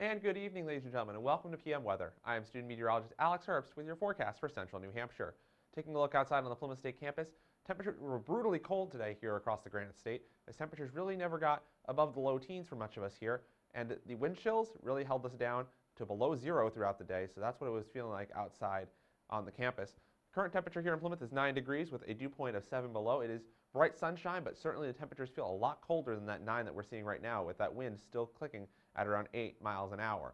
And good evening, ladies and gentlemen, and welcome to PM Weather. I am student meteorologist Alex Herbst with your forecast for central New Hampshire. Taking a look outside on the Plymouth State campus, temperatures were brutally cold today here across the Granite State, as temperatures really never got above the low teens for much of us here, and the wind chills really held us down to below zero throughout the day, so that's what it was feeling like outside on the campus. Current temperature here in Plymouth is 9 degrees with a dew point of 7 below. It is bright sunshine, but certainly the temperatures feel a lot colder than that 9 that we're seeing right now, with that wind still clicking at around 8 miles an hour.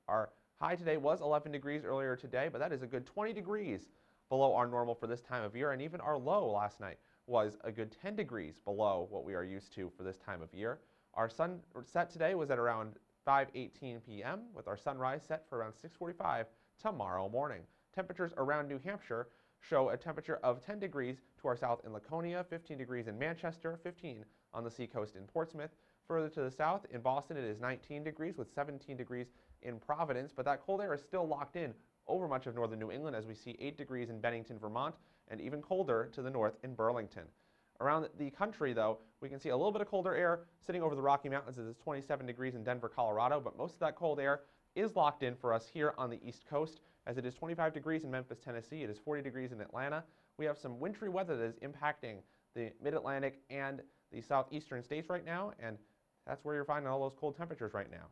Our high today was 11 degrees earlier today, but that is a good 20 degrees below our normal for this time of year, and even our low last night was a good 10 degrees below what we are used to for this time of year. Our sunset today was at around 5:18 p.m. with our sunrise set for around 6:45 tomorrow morning. Temperatures around New Hampshire show a temperature of 10 degrees to our south in Laconia, 15 degrees in Manchester, 15 on the seacoast in Portsmouth. Further to the south in Boston, it is 19 degrees with 17 degrees in Providence, but that cold air is still locked in over much of northern New England as we see 8 degrees in Bennington, Vermont, and even colder to the north in Burlington. Around the country, though, we can see a little bit of colder air sitting over the Rocky Mountains as it's 27 degrees in Denver, Colorado, but most of that cold air is locked in for us here on the East Coast, as it is 25 degrees in Memphis, Tennessee. It is 40 degrees in Atlanta. We have some wintry weather that is impacting the Mid-Atlantic and the southeastern states right now, and that's where you're finding all those cold temperatures right now.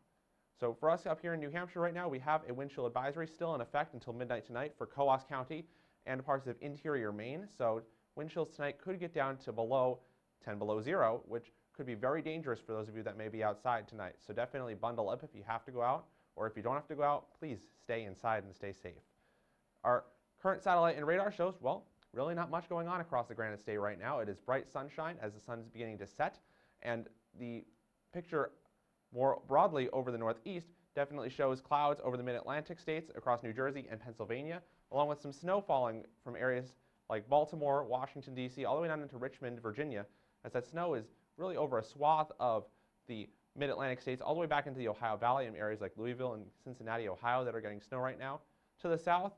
So for us up here in New Hampshire right now, we have a wind chill advisory still in effect until midnight tonight for Coos County and parts of interior Maine. So wind chills tonight could get down to below 10 below zero, which could be very dangerous for those of you that may be outside tonight. So definitely bundle up if you have to go out, or if you don't have to go out, please stay inside and stay safe. Our current satellite and radar shows, well, really not much going on across the Granite State right now. It is bright sunshine as the sun is beginning to set, and the picture more broadly over the northeast definitely shows clouds over the mid-Atlantic states across New Jersey and Pennsylvania, along with some snow falling from areas like Baltimore, Washington, D.C., all the way down into Richmond, Virginia, as that snow is really over a swath of the mid-Atlantic states all the way back into the Ohio Valley in areas like Louisville and Cincinnati, Ohio, that are getting snow right now. To the south,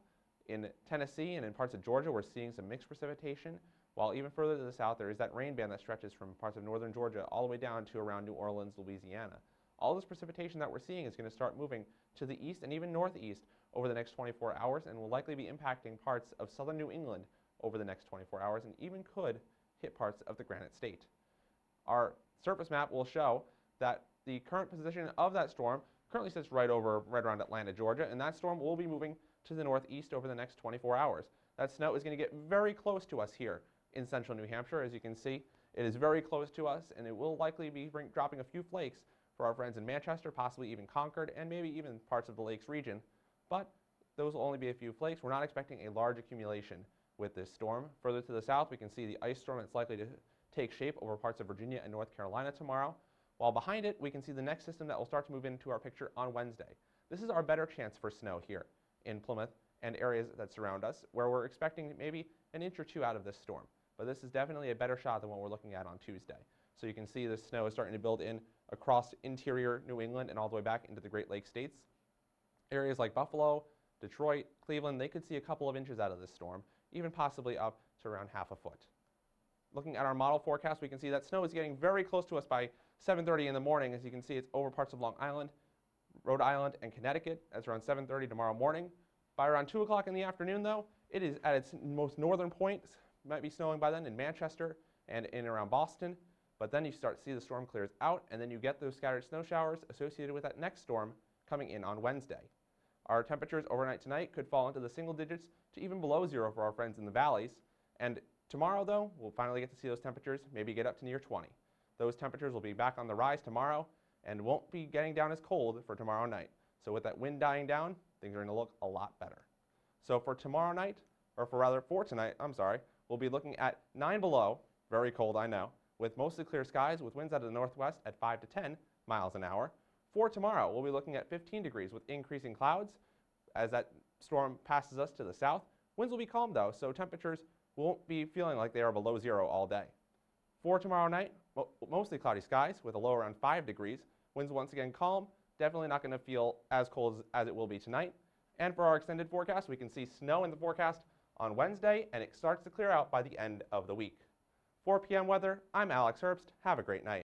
in Tennessee and in parts of Georgia, we're seeing some mixed precipitation, while even further to the south, there is that rain band that stretches from parts of northern Georgia all the way down to around New Orleans, Louisiana. All this precipitation that we're seeing is going to start moving to the east and even northeast over the next 24 hours and will likely be impacting parts of southern New England over the next 24 hours and even could hit parts of the Granite State. Our surface map will show that the current position of that storm currently sits right around Atlanta, Georgia, and that storm will be moving to the northeast over the next 24 hours. That snow is going to get very close to us here in central New Hampshire. As you can see, it is very close to us, and it will likely be dropping a few flakes for our friends in Manchester, possibly even Concord, and maybe even parts of the Lakes region. But those will only be a few flakes. We're not expecting a large accumulation with this storm. Further to the south, we can see the ice storm that's likely to take shape over parts of Virginia and North Carolina tomorrow. While behind it, we can see the next system that will start to move into our picture on Wednesday. This is our better chance for snow here in Plymouth and areas that surround us, where we're expecting maybe an inch or two out of this storm. But this is definitely a better shot than what we're looking at on Tuesday. So you can see the snow is starting to build in across interior New England and all the way back into the Great Lakes states. Areas like Buffalo, Detroit, Cleveland, they could see a couple of inches out of this storm, even possibly up to around half a foot. Looking at our model forecast, we can see that snow is getting very close to us by 7:30 in the morning. As you can see, it's over parts of Long Island, Rhode Island, and Connecticut. That's around 7:30 tomorrow morning. By around 2 o'clock in the afternoon, though, it is at its most northern point. It might be snowing by then in Manchester and in around Boston. But then you start to see the storm clears out, and then you get those scattered snow showers associated with that next storm coming in on Wednesday. Our temperatures overnight tonight could fall into the single digits to even below zero for our friends in the valleys. And tomorrow, though, we'll finally get to see those temperatures maybe get up to near 20. Those temperatures will be back on the rise tomorrow and won't be getting down as cold for tomorrow night. So with that wind dying down, things are going to look a lot better. So for tomorrow night, or for tonight, we'll be looking at 9 below, very cold, I know, with mostly clear skies with winds out of the northwest at 5 to 10 miles an hour. For tomorrow, we'll be looking at 15 degrees with increasing clouds as that storm passes us to the south. Winds will be calm, though, so temperatures won't be feeling like they are below zero all day. For tomorrow night, mostly cloudy skies with a low around 5 degrees. Winds once again calm, definitely not going to feel as cold as it will be tonight. And for our extended forecast, we can see snow in the forecast on Wednesday, and it starts to clear out by the end of the week. For PM weather, I'm Alex Herbst. Have a great night.